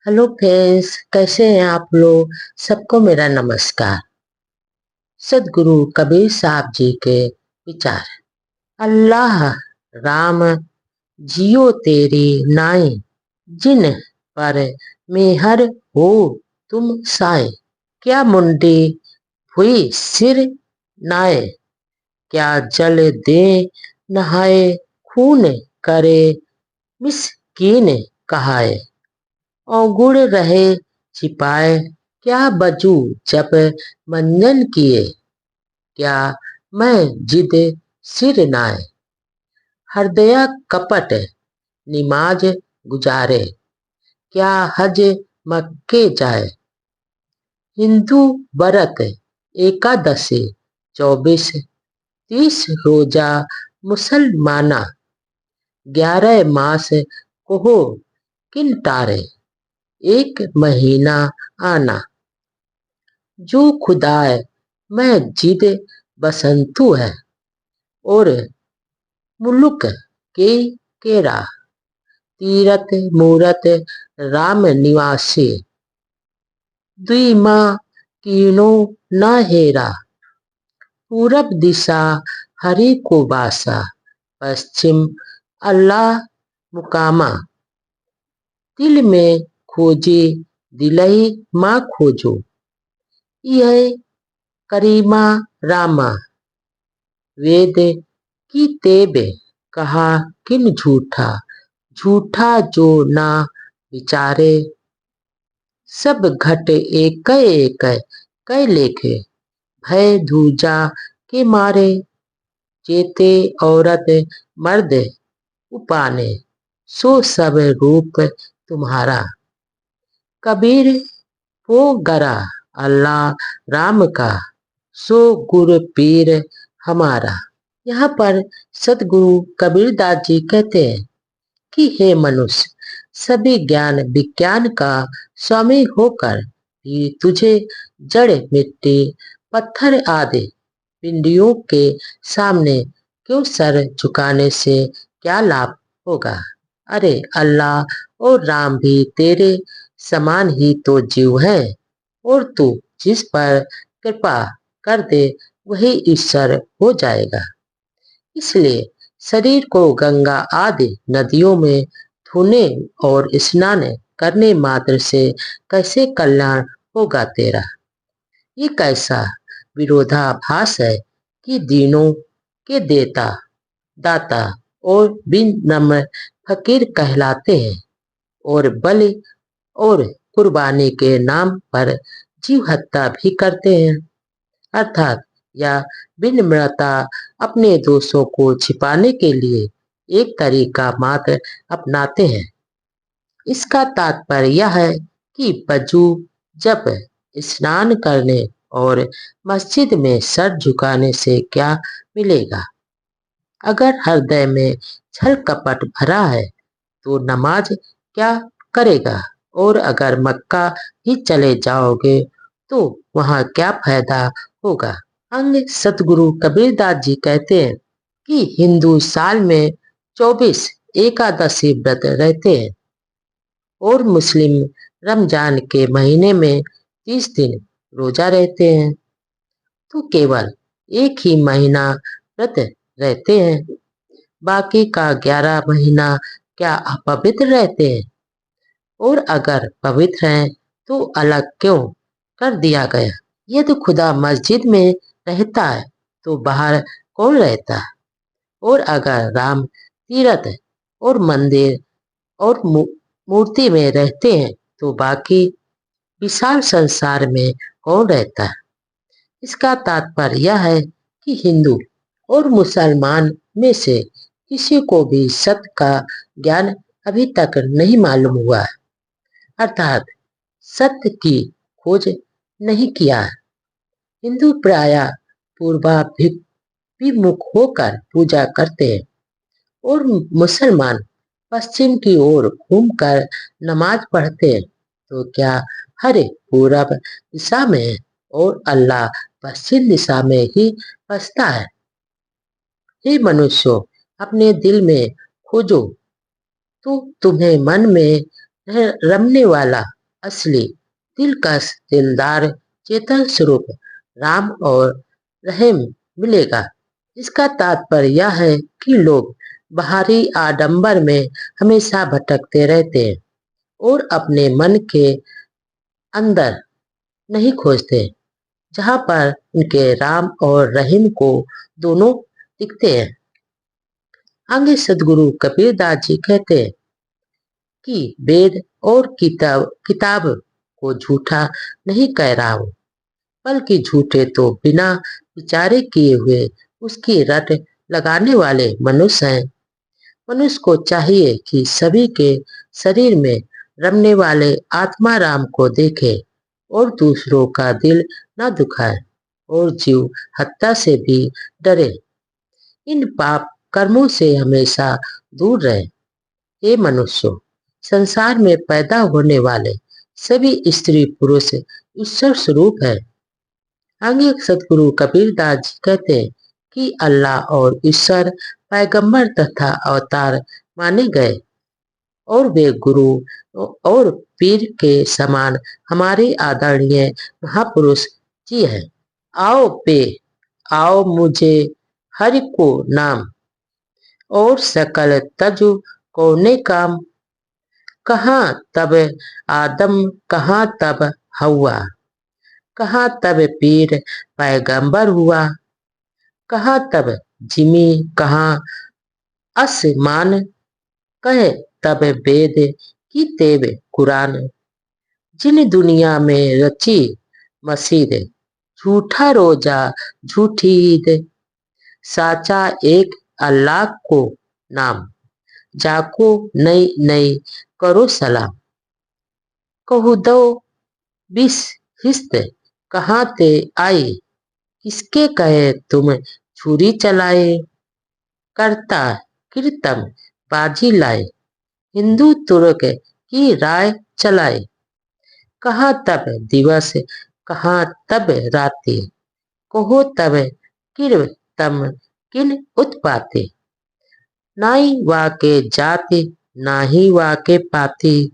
Hello friends, कैसे हैं आप लोग। सबको मेरा नमस्कार। सदगुरु कबीर साहब जी के विचार। अल्लाह राम जियो तेरी नाई, जिन पर मेहर हो तुम साए। क्या मुंडी हुई सिर नाए, क्या जल दे नहाए, खून करे मिसकीन कहाए। औगुण रहे छिपाए, क्या बजू जब मंजन किए, क्या मैं जिद सिर नाए। हृदय कपट निमाज गुजारे, क्या हज मक्के जाए। हिंदू व्रत एकादशी 24-30 रोजा, मुसलमाना 11 मास कोहो किन टारे, एक महीना आना। जो खुदाए मैं जिद बसंतु है, और मुल्क के केरा। तीरथ मूरत राम निवासी, दुई माँ कीनो न हेरा। पूरब दिशा हरि को बासा, पश्चिम अल्लाह मुकामा। दिल में खोजे दिलहि माँ खोजो, यह करीमा रामा। वेद की तेब कहा किन झूठा, झूठा जो ना विचारे। सब घट एक एक कै लेखे, भय दूजा के मारे। चेते औरत मर्द उपाने, सो सब रूप तुम्हारा। कबीर वो गरा अल्लाह राम का, सो गुर पीर हमारा। यहाँ पर सतगुरु कबीरदास जी कहते हैं कि हे मनुष्य, सभी ज्ञान विज्ञान का स्वामी होकर भी तुझे जड़ मिट्टी पत्थर आदि पिंडियों के सामने क्यों सर झुकाने से क्या लाभ होगा। अरे अल्लाह और राम भी तेरे समान ही तो जीव है, और तू जिस पर कृपा कर दे वही ईश्वर हो जाएगा। इसलिए शरीर को गंगा आदि नदियों में धोने और स्नान करने मात्र से कैसे कल्याण होगा तेरा। ये कैसा विरोधाभास है कि दीनों के देता दाता और बिन नम्र फकीर कहलाते हैं, और बलि और कुर्बानी के नाम पर जीव हत्या भी करते हैं। अर्थात यह विनम्रता अपने दोषों को छिपाने के लिए एक तरीका मात्र अपनाते हैं। इसका तात्पर्य यह है कि वजू जब स्नान करने और मस्जिद में सर झुकाने से क्या मिलेगा। अगर हृदय में छल कपट भरा है तो नमाज क्या करेगा, और अगर मक्का ही चले जाओगे तो वहां क्या फायदा होगा। अंग सतगुरु कबीरदास जी कहते हैं कि हिंदू साल में 24 एकादशी व्रत रहते हैं, और मुस्लिम रमजान के महीने में 30 दिन रोजा रहते हैं। तो केवल एक ही महीना व्रत रहते हैं, बाकी का 11 महीना क्या अपवित्र रहते हैं। और अगर पवित्र हैं तो अलग क्यों कर दिया गया। यदि खुदा मस्जिद में रहता है तो बाहर कौन रहता है। और अगर राम तीर्थ और मंदिर और मूर्ति में रहते हैं तो बाकी विशाल संसार में कौन रहता है। इसका तात्पर्य यह है कि हिंदू और मुसलमान में से किसी को भी सत्य का ज्ञान अभी तक नहीं मालूम हुआ है, अर्थात सत्य की खोज नहीं किया है। हिंदू प्राय पूर्वाभिमुख होकर पूजा करते हैं, और मुसलमान पश्चिम की ओर घूमकर नमाज पढ़ते हैं। तो क्या हरे पूरब दिशा में है और अल्लाह पश्चिम दिशा में ही बसता है। हे मनुष्यों, अपने दिल में खोजो तो तुम्हें मन में रमने वाला असली दिल का दिलदार चेतन स्वरूप राम और रहीम मिलेगा। इसका तात्पर्य यह है कि लोग बाहरी आडंबर में हमेशा भटकते रहते हैं और अपने मन के अंदर नहीं खोजते, जहाँ पर उनके राम और रहीम को दोनों दिखते हैं। आगे सदगुरु कबीर दास जी कहते हैं कि वेद और किताब को झूठा नहीं कह रहा हूँ, बल्कि झूठे तो बिना विचारे किए हुए उसकी रट लगाने वाले मनुष्य हैं। मनुष्य को चाहिए कि सभी के शरीर में रमने वाले आत्मा राम को देखे और दूसरों का दिल न दुखाए और जीव हत्या से भी डरे। इन पाप कर्मों से हमेशा दूर रहे। हे मनुष्यों, संसार में पैदा होने वाले सभी स्त्री पुरुष ईश्वर स्वरूप है। आगे सतगुरु कबीर दास जी कहते हैं कि अल्लाह और ईश्वर पैगंबर तथा अवतार माने गए और वे गुरु और पीर के समान हमारे आदरणीय महापुरुष जी हैं। आओ पे आओ मुझे हरि को नाम और सकल तजु कोने काम। कहाँ तब आदम कहाँ तब हवा, कहाँ तब पीर पैगंबर हुआ, कहाँ तब जिमी कहाँ आसमान, कहे तब वेद की तेब कुरान। जिन दुनिया में रची मसीद, झूठा रोजा झूठी ईद, साचा एक अल्लाह को नाम, जाको नई नई करो सलाम। कहू दो बिस हिस्त कहाँ ते आई, किसके कहे तुम छुरी चलाए, करता कीर्तन बाजी लाए, हिंदू तुर्क की राय चलाए। कहाँ तब दिवस कहाँ तब राते, कहो तब कीर्तम किन उत्पाते। नाई वाके जाति नाही वाके पाती,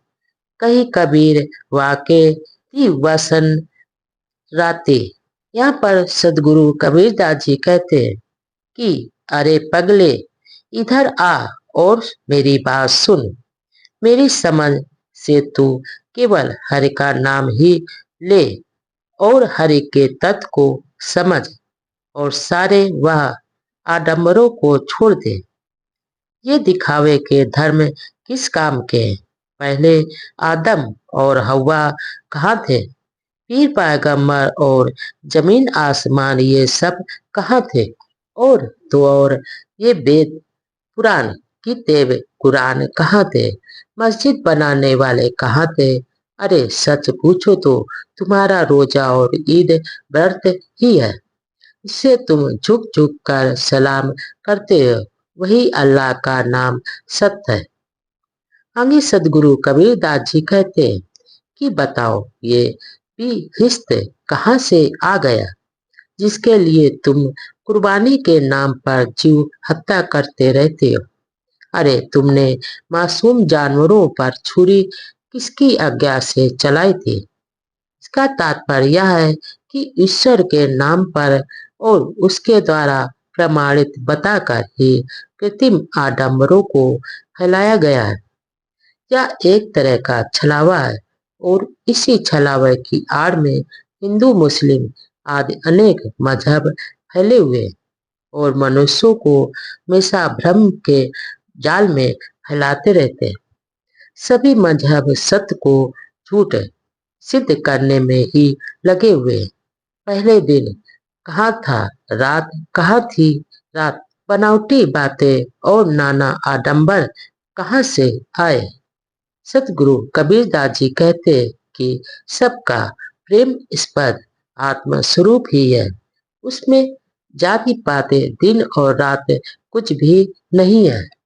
कही कबीर वाके ही वसन राते। यहाँ पर सदगुरु कबीर दास जी कहते हैं कि अरे पगले, इधर आ और मेरी बात सुन। मेरी समझ से तू केवल हरि का नाम ही ले और हरि के तत्व को समझ और सारे वह आडंबरों को छोड़ दे। ये दिखावे के धर्म किस काम के हैं? पहले आदम और हवा कहाँ थे? पीर पैगंबर और जमीन आसमान ये सब कहाँ थे? और तो और ये वेद पुराण किताब कुरान कहाँ थे? मस्जिद बनाने वाले कहाँ थे? अरे सच पूछो तो तुम्हारा रोजा और ईद व्रत ही है। इससे तुम झुक झुक कर सलाम करते हो, वही अल्लाह का नाम सत्य है। आगे सदगुरु कबीर दास जी कहते हैं कि बताओ ये भी हिस्त कहाँ से आ गया, जिसके लिए तुम कुर्बानी के नाम पर जीव हत्या करते रहते हो। अरे तुमने मासूम जानवरों पर छुरी किसकी आज्ञा से चलाई थी? इसका तात्पर्य यह है कि ईश्वर के नाम पर और उसके द्वारा प्रमाणित बताकर ही कृत्रिम आडंबरों को फैलाया गया है। यह एक तरह का छलावा है और इसी छलावे की आड़ में हिंदू मुस्लिम आदि अनेक मजहब फैले हुए और मनुष्यों को हमेशा भ्रम के जाल में फैलाते रहते हैं। सभी मजहब सत्य को झूठ सिद्ध करने में ही लगे हुए हैं। पहले दिन कहाँ था, रात कहाँ थी रात, बनावटी बातें और नाना आडंबर कहाँ से आए? सतगुरु कबीर दास जी कहते हैं कि सबका प्रेम स्पद आत्मा स्वरूप ही है, उसमें जाति पाते दिन और रात कुछ भी नहीं है।